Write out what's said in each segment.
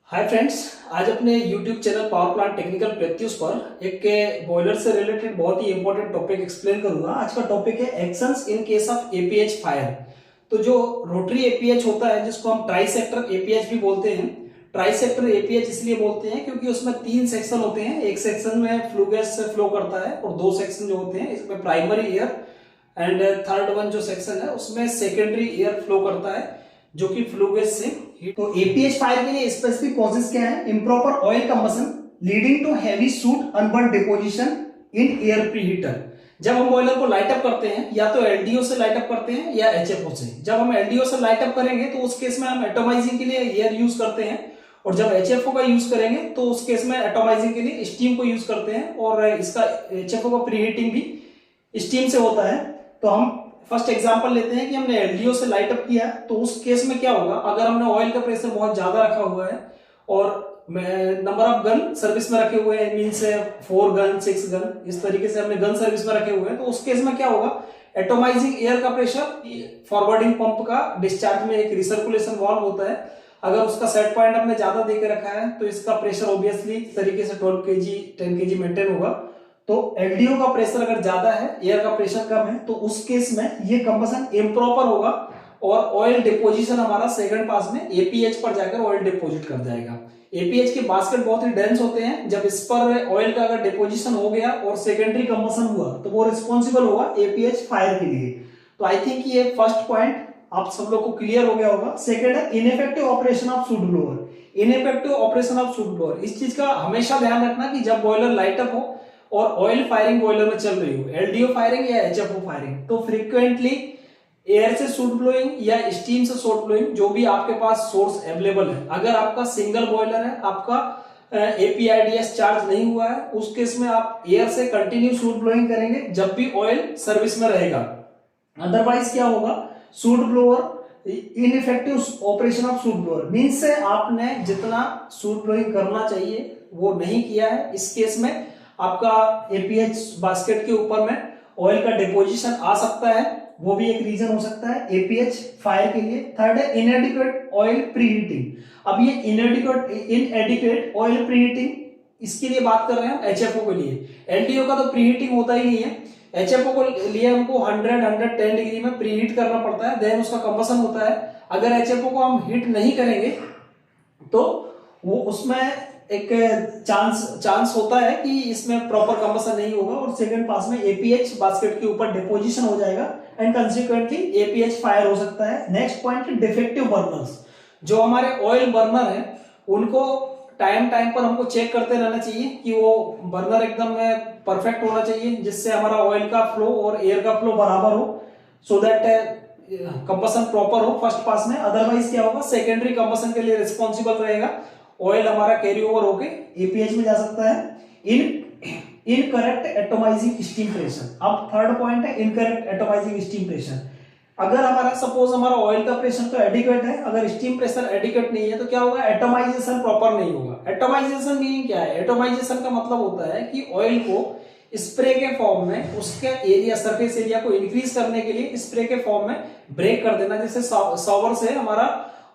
Hi friends, आज अपने YouTube channel power plant technical Pratyush पर एक बॉयलर से रिलेटेड बहुत ही इंपॉर्टेंट टॉपिक एक्सप्लेन करूंगा। आज का टॉपिक है actions in case of APH fire. तो जो रोटरी एपीएच होता है, जिसको हम ट्राई सेक्टर एपीएच भी बोलते हैं। ट्राई सेक्टर एपीएच इसलिए बोलते हैं क्योंकि उसमें 3 सेक्शन होते हैं। एक सेक्शन में फ्लू गैस से फ्लो करता है और 2 सेक्शन जो होते हैं इसमें primary air and third one जो सेक्शन है उसमें सेकेंडरी एयर फ्लो करता है, जो कि फ्लू गैस से। तो एपीएच फायर के लिए स्पेसिफिक कॉजेस क्या है? Improper oil combustion leading to heavy soot unburn deposition in air preheater. जब हम बॉयलर को लाइट अप करते हैं, या तो एलडीओ से लाइट अप करते हैं या एचएफओ से। जब हम एलडीओ से लाइट अप करेंगे तो उस केस में हम एटोमाइजिंग के लिए एयर यूज करते हैं, और जब एचएफओ का यूज करेंगे तो उस केस में एटोमाइजिंग के लिए स्टीम को यूज करते हैं, और इसका एचएफओ का प्रीहीटिंग भी स्टीम से होता है। तो हम फर्स्ट एग्जांपल लेते हैं कि हमने एलडीओ से लाइट अप किया, तो उस केस में क्या होगा? अगर हमने ऑयल का प्रेशर बहुत ज्यादा रखा हुआ है और नंबर ऑफ गन सर्विस में रखे हुए हैं, मींस 4 गन 6 गन, इस तरीके से हमने गन सर्विस में रखे हुए हैं, तो उस केस में क्या होगा? एटोमाइजिंग एयर का प्रेशर फॉरवर्डिंग पंप का डिस्चार्ज में एक रिसर्कुलेशन वाल्व होता है, अगर उसका सेट पॉइंट हमने ज्यादा देके रखा है तो इसका प्रेशर ऑब्वियसली तरीके से 12 kg 10 kg मेंटेन होगा। तो एलडीओ का प्रेशर अगर ज्यादा है, एयर का प्रेशर कम है, तो उस केस में ये कंबशन इम्प्रॉपर होगा और ऑयल डिपोजिशन हमारा सेकंड पास में एपीएच पर जाकर ऑयल डिपोजिट कर जाएगा। एपीएच के बास्केट बहुत ही डेंस होते हैं, जब इस पर ऑयल का अगर डिपोजिशन हो गया और सेकेंडरी कंबशन हुआ तो वो रिस्पॉन्सिबल होगा एपीएच फायर के लिए। तो आई थिंक ये फर्स्ट पॉइंट आप सब लोग को क्लियर हो गया होगा। सेकंड है ineffective operation of suit blower. Ineffective operation of suit blower, इस चीज का हमेशा ध्यान रखना कि जब बॉयलर लाइट अप हो और ऑयल फायरिंग बॉयलर में चल रही हो, एलडीओ फायरिंग या एचएफओ फायरिंग, तो फ्रीक्वेंटली एयर से सूट ब्लोइंग या स्टीम से सूट ब्लोइंग, जो भी आपके पास सोर्स अवेलेबल है। अगर आपका सिंगल बॉयलर है, आपका एपीआईडीएस चार्ज नहीं हुआ है, उस केस में आप एयर से कंटिन्यू सूट ब्लोइंग करेंगे जब भी ऑयल सर्विस में रहेगा। अदरवाइज क्या होगा? Suit blower ineffective operation of suit blower means से आपने जितना सूट ब्लोइंग करना चाहिए वो नहीं किया है। इस केस में आपका एपीएच बास्केट के ऊपर में ऑयल का डिपोजिशन आ सकता है, वो भी एक रीजन हो सकता है एपीएच फायर के लिए। थर्ड है इनएडिक्वेट ऑयल प्रीहीटिंग। अब ये इनएडिक्वेट ऑयल प्रीहीटिंग, इसके लिए बात कर रहे हैं हम एचएफओ के लिए। एलडीओ का तो प्रीहीटिंग होता ही नहीं है। एचएफओ को लिए हमको 110 डिग्री में प्रीहीट करना पड़ता है, देन उसका कंबशन होता है। अगर एचएफओ को हम हीट नहीं करेंगे तो वो उसमें एक चांस होता है कि इसमें प्रॉपर कंबशन नहीं होगा और सेकंड पास में एपीएच बास्केट के ऊपर डिपोजिशन हो जाएगा एंड कंसीक्वेंटली एपीएच फायर हो सकता है। नेक्स्ट पॉइंट है डिफेक्टिव बर्नर्स। जो हमारे ऑयल बर्नर है उनको टाइम पर हमको चेक करते रहना चाहिए कि वो बर्नर एकदम परफेक्ट होना चाहिए, जिससे हमारा ऑयल का फ्लो और एयर का फ्लो बराबर हो, सो दैट कंबशन प्रॉपर हो फर्स्ट पास में। अदरवाइज क्या होगा? सेकेंडरी कंबशन के लिए रिस्पॉन्सिबल रहेगा, ऑयल हमारा कैरी ओवर होके एपीएच में जा सकता है। Incorrect atomising steam pressure. अब थर्ड पॉइंट है इनकरेक्ट एटोमाइजिंग स्टीम प्रेशर। अगर हमारा सपोज हमारा ऑयल का प्रेशर तो एडिक्वेट है, अगर स्टीम प्रेशर एडिक्वेट नहीं है तो क्या होगा? एटोमाइजेशन प्रॉपर नहीं होगा। एटोमाइजेशन मीनिंग क्या है? एटोमाइजेशन का मतलब होता है कि ऑयल को स्प्रे के फॉर्म में उसके एरिया, सरफेस एरिया को इंक्रीज करने के लिए स्प्रे के फॉर्म में ब्रेक कर देना। जैसे शॉवर से हमारा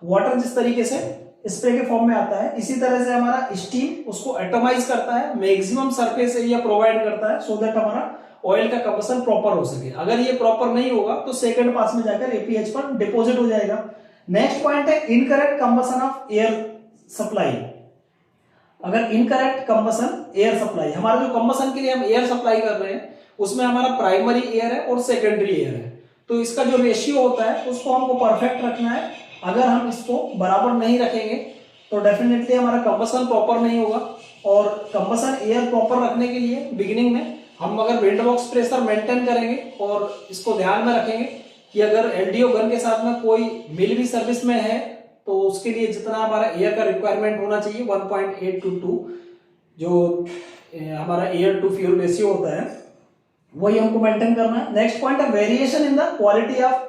वाटर जिस तरीके से स्प्रे के फॉर्म में आता है, इसी तरह से हमारा स्टीम उसको एटोमाइज करता है, मैक्सिमम सरफेस एरिया प्रोवाइड करता है, सो दैट हमारा ऑयल का कंबशन प्रॉपर हो सके। अगर ये प्रॉपर नहीं होगा तो सेकंड पास में जाकर एपीएच पर डिपॉजिट हो जाएगा। नेक्स्ट पॉइंट है incorrect combustion of air supply. अगर इनकरेक्ट कंबशन एयर सप्लाई, हमारा जो कंबशन के लिए हम एयर सप्लाई कर रहे हैं उसमें हमारा प्राइमरी एयर है और सेकेंडरी एयर है, तो इसका जो रेशियो होता है उसको हमको परफेक्ट रखना है। अगर हम इसको बराबर नहीं रखेंगे तो डेफिनेटली हमारा कंबशन प्रॉपर नहीं होगा। और कंबशन एयर प्रॉपर रखने के लिए बिगिनिंग में हम अगर विंड बॉक्स प्रेशर मेंटेन करेंगे और इसको ध्यान में रखेंगे कि अगर एलडीओ गन के साथ में कोई मिल भी सर्विस में है तो उसके लिए जितना हमारा एयर का रिक्वायरमेंट होना चाहिए 1.8 to 2, जो हमारा एयर टू फ्यूल रेशियो होता है, वही हमको मेंटेन करना है। नेक्स्ट पॉइंट है variation in the quality of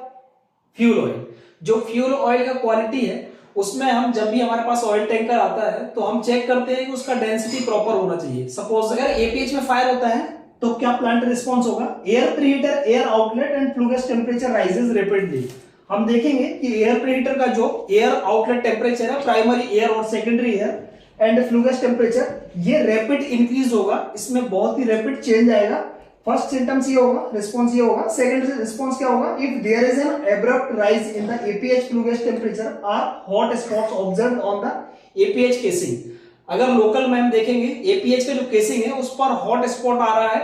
fuel oil. जो फ्यूल ऑयल का क्वालिटी है उसमें हम जब भी हमारे पास ऑयल टैंकर आता है तो हम चेक करते हैं कि उसका डेंसिटी प्रॉपर होना चाहिए। सपोज अगर एपीएच में फायर होता है तो क्या प्लांट रिस्पॉन्स होगा? Air preheater, air outlet and flue gas temperature rises rapidly. हम देखेंगे कि एयर प्रीहीटर का जो एयर आउटलेट टेम्परेचर है, प्राइमरी एयर और secondary air and flue gas temperature, ये रैपिड इंक्रीज होगा, इसमें बहुत ही रैपिड चेंज आएगा। फर्स्ट सिम्टम्स ये होगा, रिस्पॉन्स ये होगा। सेकंड रिस्पॉन्स क्या होगा, if there is an abrupt rise in the APH flue gas temperature are hot spots observed on the APH casing. अगर लोकल में हम देखेंगे एपीएच का जो केसिंग है उस पर हॉट स्पॉट आ रहा है,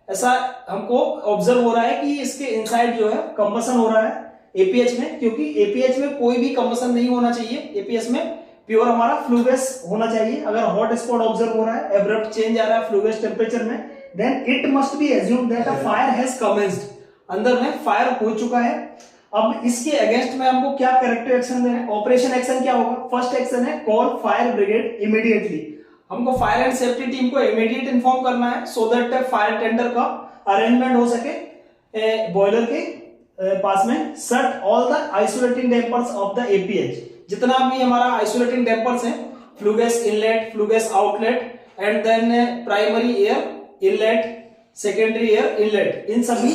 ऐसा हमको ऑब्जर्व हो रहा है कि इसके इनसाइड जो है कंबसन हो रहा है एपीएच में, क्योंकि एपीएच में कोई भी कंबसन नहीं होना चाहिए। एपीएच में प्योर हमारा फ्लू गैस होना चाहिए। अगर हॉट स्पॉट ऑब्जर्व हो रहा है, एब्रप्ट चेंज आ रहा है फ्लू गैस टेम्परेचर में, then it must be assumed that a fire has commenced, अंदर में फायर हो चुका है। अब इसके अगेंस्ट में हमको क्या करेक्टिव एक्शन देना है, ऑपरेशन एक्शन क्या होगा। फर्स्ट एक्शन है कॉल फायर ब्रिगेड इमीडिएटली, हमको फायर एंड सेफ्टी टीम को इमीडिएट इन्फॉर्म करना है सो दैट फायर टेंडर का अरेंजमेंट हो सके बॉयलर के पास में। Shut all the isolating dampers off the APH, जितना भी हमारा आइसोलेटिंग डैम्पर्स है, flue gas inlet, flue gas outlet and then primary air inlet, secondary air inlet, इन सभी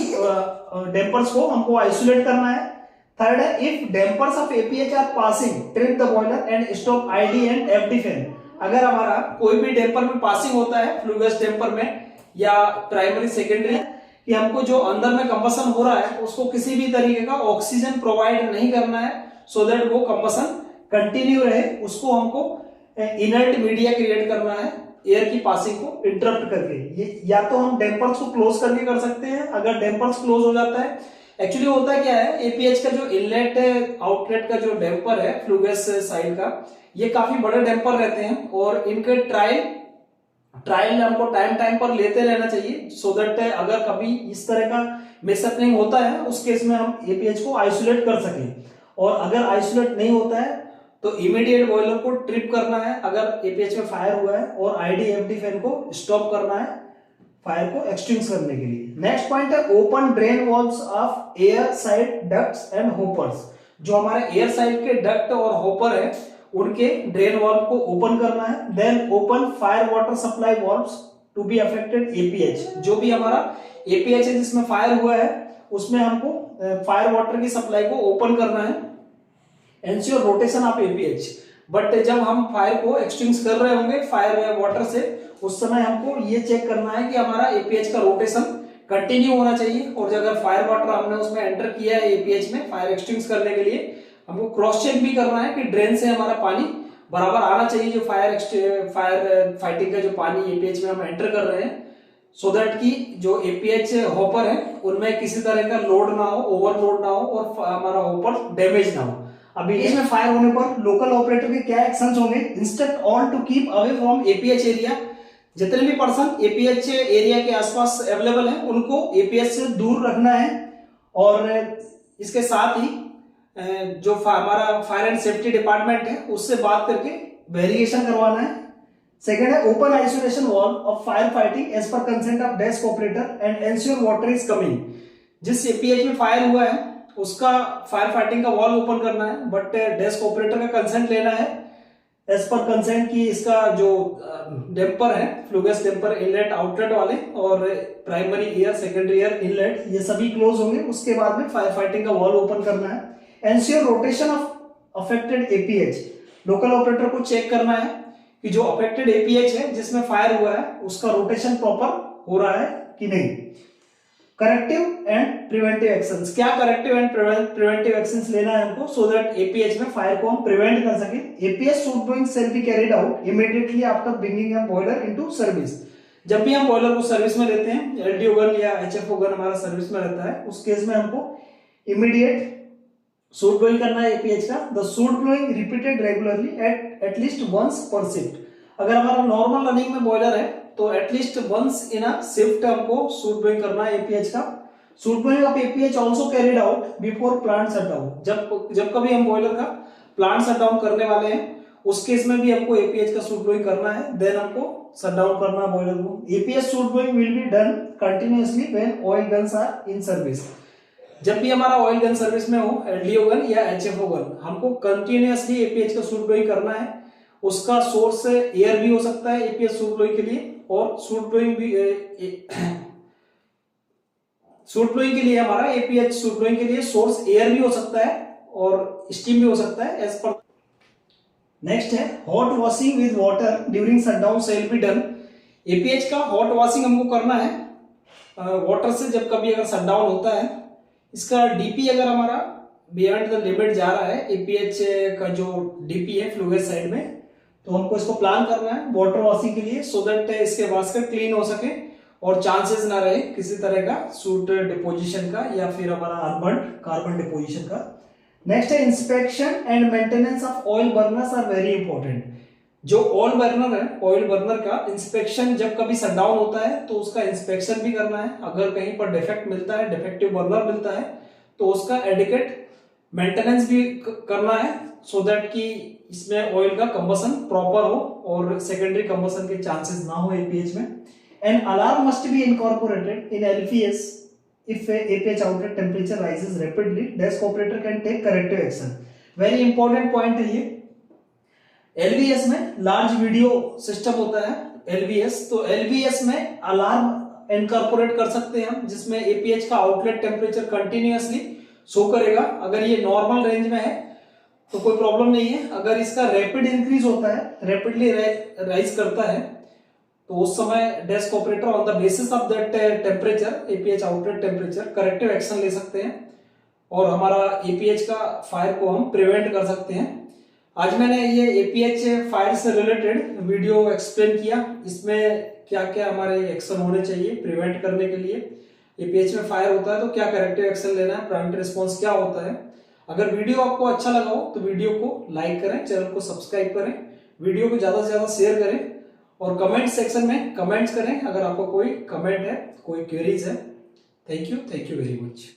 डैम्पर्स को हमको आइसोलेट करना है। थर्ड है if dampers of APH are passing trip the boiler and stop ID and FD fan. अगर हमारा कोई भी डैम्पर में पासिंग होता है फ्लू गैस डैम्पर में या प्राइमरी सेकेंडरी, कि हमको जो अंदर में कंबसन हो रहा है उसको किसी भी तरीके का ऑक्सीजन प्रोवाइड नहीं करना है सो दैट वो कंबसन कंटिन्यू रहे। उसको हमको इनर्ट मीडिया क्रिएट करना है एयर की पासिंग को इंटरप्ट करके। ये या तो हम डैम्पर्स को क्लोज करके कर सकते हैं। अगर डैम्पर्स क्लोज हो जाता है, एक्चुअली होता क्या है, एपीएच का जो इनलेट आउटलेट का जो डैम्पर है फ्लू गैस साइड का, ये काफी बड़े डैम्पर रहते हैं और इनके ट्रायल हमको टाइम पर लेते रहना चाहिए सो दैट अगर कभी इस तरह का मिसहैपनिंग होता है उस केस में हम एपीएच को आइसोलेट कर सकें। और अगर आइसोलेट नहीं होता है तो इमीडिएट बॉयलर को ट्रिप करना है अगर एपीएच में फायर हुआ है, और आईडी-एफडी फैन को स्टॉप करना है फायर को एक्सटिंग्विश करने के लिए। नेक्स्ट पॉइंट है open drain valves of air side ducts and hoppers. जो हमारे एयर साइड के डक्ट और होपर है उनके ड्रेन वाल्व को ओपन करना है। Then open fire water supply valves to be affected APH. जो भी हमारा एपीएच है जिसमें फायर हुआ है उसमें हमको फायर वाटर की सप्लाई को ओपन करना है। Ensure rotation of APH. But जब हम फायर को एक्सटिंग्विश कर रहे होंगे फायर वाटर से, उस समय हमको ये चेक करना है कि हमारा एपीएच का रोटेशन कंटिन्यू होना चाहिए। और अगर फायर वाटर हमने उसमें एंटर किया है एपीएच में फायर एक्सटिंग्विश करने के लिए, हमको क्रॉस चेक भी करना है कि ड्रेन से हमारा पानी बराबर आना चाहिए। जो फायर फाइटिंग का जो पानी एपीएच में हम एंटर कर रहे हैं, सो दैट कि जो एपीएच हॉपर है उनमें किसी तरह का लोड ना हो, ओवरलोड ना हो और हमारा हॉपर डैमेज ना हो। अभी इसमें फायर होने पर लोकल ऑपरेटर के क्या एक्शंस होंगे। Instruct all to keep away from APH area. जितने भी पर्सन एपीएच एरिया के आसपास अवेलेबल हैं उनको एपीएच से दूर रखना है। और इसके साथ ही जो हमारा फायर एंड सेफ्टी डिपार्टमेंट है उससे बात करके वेरिएशन करवाना है। सेकंड है open isolation valve of fire fighting as per consent of desk operator and ensure water is coming. जिस एपीएच में फायर हुआ है उसका फायर फाइटिंग का वॉल ओपन करना है, बट डेस्क ऑपरेटर का कंसेंट लेना है एज पर कंसेंट की इसका जो डैम्पर है flue gas damper inlet outlet वाले और primary air secondary air inlet ये सभी क्लोज होंगे। उसके बाद में फायर फाइटिंग का वॉल ओपन करना है। Ensure rotation of affected APH. Local operator को चेक करना है कि जो अफेक्टेड एपीएच है जिसमें फायर हुआ है उसका रोटेशन प्रॉपर हो रहा है कि नहीं। Corrective and preventive actions. क्या करेक्टिव एंड प्रिवेंटिव एक्शंस लेना है हमको सो दैट एपीएच में फायर को हम प्रिवेंट कर सके। APH suit going shall be carried out immediately after bringing a boiler into service. जब भी हम बॉयलर को सर्विस में लेते हैं, एलडीओ गन या एचएफओ गन हमारा सर्विस में रहता है, उस केस में हमको इमीडिएट सूट ब्लोइंग करना है एपीएच का। The soot blowing repeated regularly at least once per shift. अगर हमारा नॉर्मल रनिंग में बॉयलर है तो at least once in a shift हमको सूट ब्लोइंग करना है एपीएच का। Soot blowing of APH also carried out before plant shutdown. जब कभी हम बॉयलर का प्लांट शटडाउन करने वाले हैं उस केस में भी हमको एपीएच का सूट ब्लोइंग करना है। देन हमको शटडाउन करना है बॉयलर को। APH soot blowing will be done continuously when oil guns are in service. जब भी हमारा ऑयल गन सर्विस में हो, एलडीओ गन या एचएफओ गन, हमको कंटिन्यूअसली एपीएच का सूट ब्लोइंग करना है। उसका सोर्स एयर भी हो सकता है एपीएच सूट ब्लोइंग के लिए, और सूट ब्लोइंग के लिए हमारा एपीएच सूट ब्लोइंग के लिए सोर्स एयर भी हो सकता है और स्टीम भी हो सकता है एज पर। नेक्स्ट है hot washing with water during shutdown shall be done. APH का हॉट वॉशिंग हमको करना है वाटर से जब कभी अगर शटडाउन होता है। इसका डीपी अगर हमारा बियॉन्ड द लिमिट जा रहा है एपीएच का जो डीपी है फ्लू गैस साइड में, तो हमको इसको प्लान करना है वाटर वॉशिंग के लिए सो दैट इसके बास्केट क्लीन हो सके और चांसेस ना रहे किसी तरह का सूट डिपोजिशन का या फिर हमारा अनबर्न कार्बन डिपोजिशन का। नेक्स्ट है inspection and maintenance of oil burners are very important. जो ऑयल बर्नर है ऑयल बर्नर का इंस्पेक्शन जब कभी शटडाउन होता है तो उसका इंस्पेक्शन भी करना है। अगर कहीं पर डिफेक्ट मिलता है डिफेक्टिव बर्नर मिलता है तो उसका एडिक्वेट मेंटेनेंस भी करना है सो दैट कि इसमें ऑयल का कंबसन प्रॉपर हो और सेकेंडरी कंबसन के चांसेस ना हो एपीएच में। An alarm must be incorporated in LPS if APH outlet temperature rises rapidly desk operator can take corrective action. Very important point है ये। एलवीएस में लार्ज वीडियो सिस्टम होता है एलवीएस, तो एलवीएस में अलार्म इनकॉर्पोरेट कर सकते हैं हम जिसमें एपीएच का आउटलेट टेम्परेचर कंटिन्यूअसली शो करेगा। अगर ये नॉर्मल रेंज में है तो कोई प्रॉब्लम नहीं है। अगर इसका रैपिड इंक्रीज होता है रैपिडली राइज करता है तो उस समय desk operator on the basis of that temperature APH outlet temperature corrective action ले सकते हैं और हमारा एपीएच का फायर को हम प्रिवेंट कर सकते हैं। आज मैंने ये एपीएच फायर से रिलेटेड वीडियो एक्सप्लेन किया, इसमें क्या क्या हमारे एक्शन होने चाहिए प्रिवेंट करने के लिए। एपीएच में फायर होता है तो क्या करेक्टिव एक्शन लेना है, प्राइमरी रिस्पॉन्स क्या होता है। अगर वीडियो आपको अच्छा लगा हो तो वीडियो को लाइक करें, चैनल को सब्सक्राइब करें, वीडियो को ज्यादा से ज्यादा शेयर करें और कमेंट सेक्शन में कमेंट्स करें अगर आपको कोई कमेंट है कोई क्वेरीज है। Thank you very much.